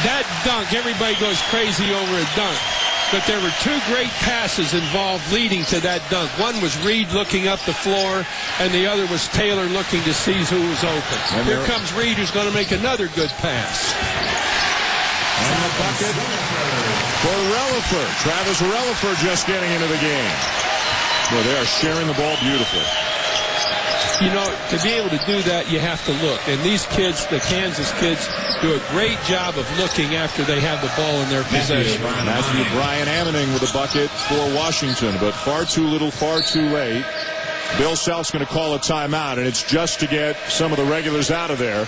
That dunk, everybody goes crazy over a dunk. But there were two great passes involved leading to that dunk. One was Reed looking up the floor, and the other was Taylor looking to see who was open. And here comes Reed, who's going to make another good pass. And the bucket for Relaford. Travis Relaford just getting into the game. Well, they are sharing the ball beautifully. You know, to be able to do that, you have to look. And these kids, the Kansas kids, do a great job of looking after they have the ball in their possession. Matthew Brian Ammoning with a bucket for Washington, but far too little, far too late. Bill Self's going to call a timeout, and it's just to get some of the regulars out of there.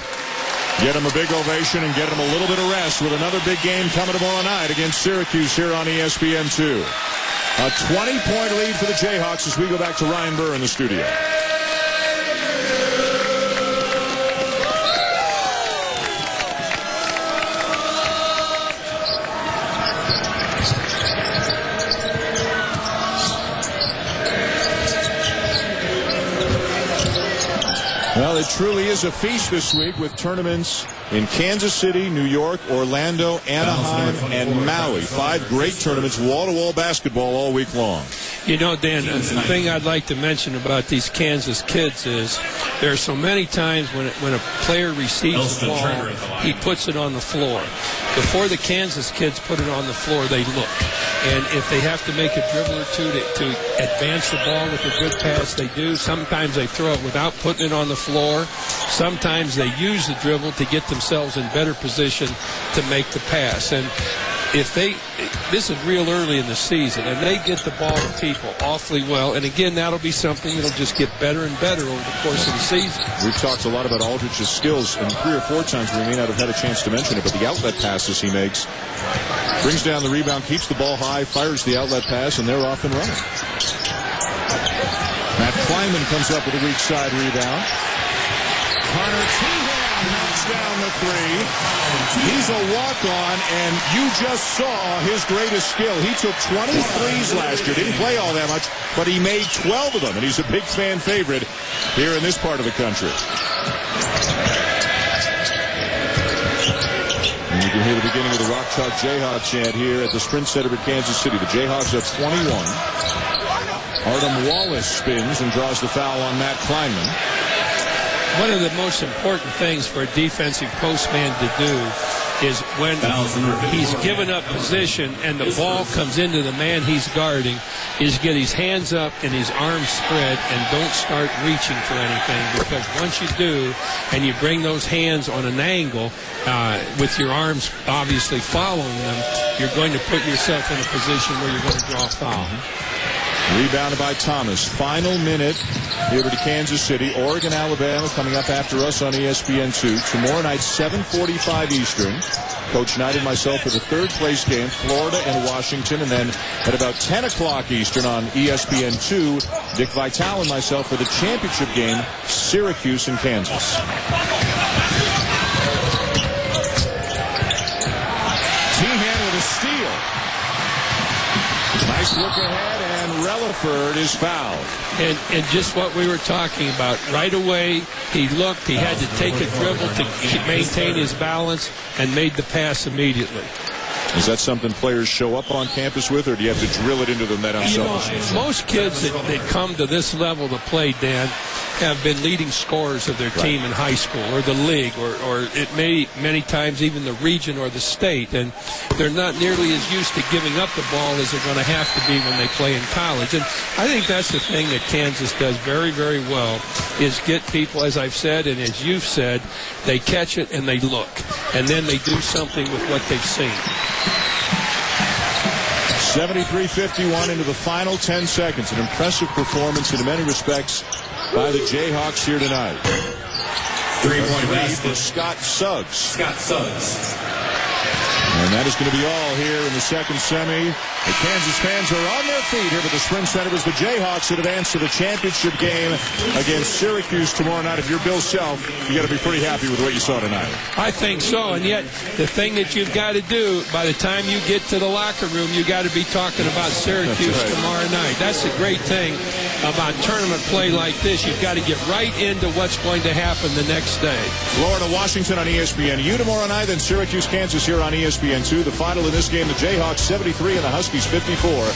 Get them a big ovation and get them a little bit of rest with another big game coming tomorrow night against Syracuse here on ESPN2. A 20-point lead for the Jayhawks as we go back to Ryan Burr in the studio. Well, it truly is a feast this week with tournaments in Kansas City, New York, Orlando, Anaheim, and Maui. 5 great tournaments, wall-to-wall basketball all week long. You know, Dan, the thing I'd like to mention about these Kansas kids is there are so many times when a player receives the ball, he puts it on the floor. Before the Kansas kids put it on the floor, they look. And if they have to make a dribble or two to advance the ball with a good pass, they do. Sometimes they throw it without putting it on the floor. Sometimes they use the dribble to get themselves in better position to make the pass. And if this is real early in the season, and they get the ball to people awfully well, and again, that'll be something that'll just get better and better over the course of the season. We've talked a lot about Aldridge's skills, and 3 or 4 times we may not have had a chance to mention it, but the outlet passes he makes, brings down the rebound, keeps the ball high, fires the outlet pass, and they're off and running. Matt Kleinman comes up with a weak side rebound. Connor Teahan knocks down the 3. He's a walk-on, and you just saw his greatest skill. He took 20 threes last year. Didn't play all that much, but he made 12 of them, and he's a big fan favorite here in this part of the country. And you can hear the beginning of the Rock Chalk Jayhawk chant here at the Sprint Center in Kansas City. The Jayhawks have 21. Artem Wallace spins and draws the foul on Matt Kleinman. One of the most important things for a defensive postman to do is when he's given up position and the ball comes into the man he's guarding, is get his hands up and his arms spread and don't start reaching for anything, because once you do and you bring those hands on an angle with your arms obviously following them, you're going to put yourself in a position where you're going to draw a foul. Rebounded by Thomas. Final minute here to Kansas City. Oregon, Alabama coming up after us on ESPN2. Tomorrow night, 7:45 Eastern. Coach Knight and myself for the 3rd place game, Florida and Washington. And then at about 10 o'clock Eastern on ESPN2, Dick Vitale and myself for the championship game, Syracuse and Kansas. Teahan with a steal. Nice look ahead, and Relaford is fouled. And just what we were talking about. Right away, he looked. He had to take a dribble to maintain his balance and made the pass immediately. Is that something players show up on campus with, or do you have to drill it into them that unselfishness? Most kids that come to this level to play, Dan, have been leading scorers of their team in high school or the league, or it may many times even the region or the state, and they're not nearly as used to giving up the ball as they're going to have to be when they play in college. And I think that's the thing that Kansas does very, very well, is get people, as I've said and as you've said, they catch it and they look, and then they do something with what they've seen. 73-51 into the final 10 seconds. An impressive performance in many respects by the Jayhawks here tonight. 3-point lead for Scott Suggs. Scott Suggs. And that is going to be all here in the second semi The Kansas fans are on their feet here at the Sprint Center as the Jayhawks advance to the championship game against Syracuse tomorrow night. If you're Bill Self, you got to be pretty happy with what you saw tonight. I think so, and yet the thing that you've got to do by the time you get to the locker room, you got to be talking about Syracuse tomorrow night. That's the great thing about tournament play like this. You've got to get right into what's going to happen the next day. Florida, Washington on ESPNU tomorrow night, then Syracuse, Kansas here on ESPN2. The final in this game, the Jayhawks 73 and the Huskies 54.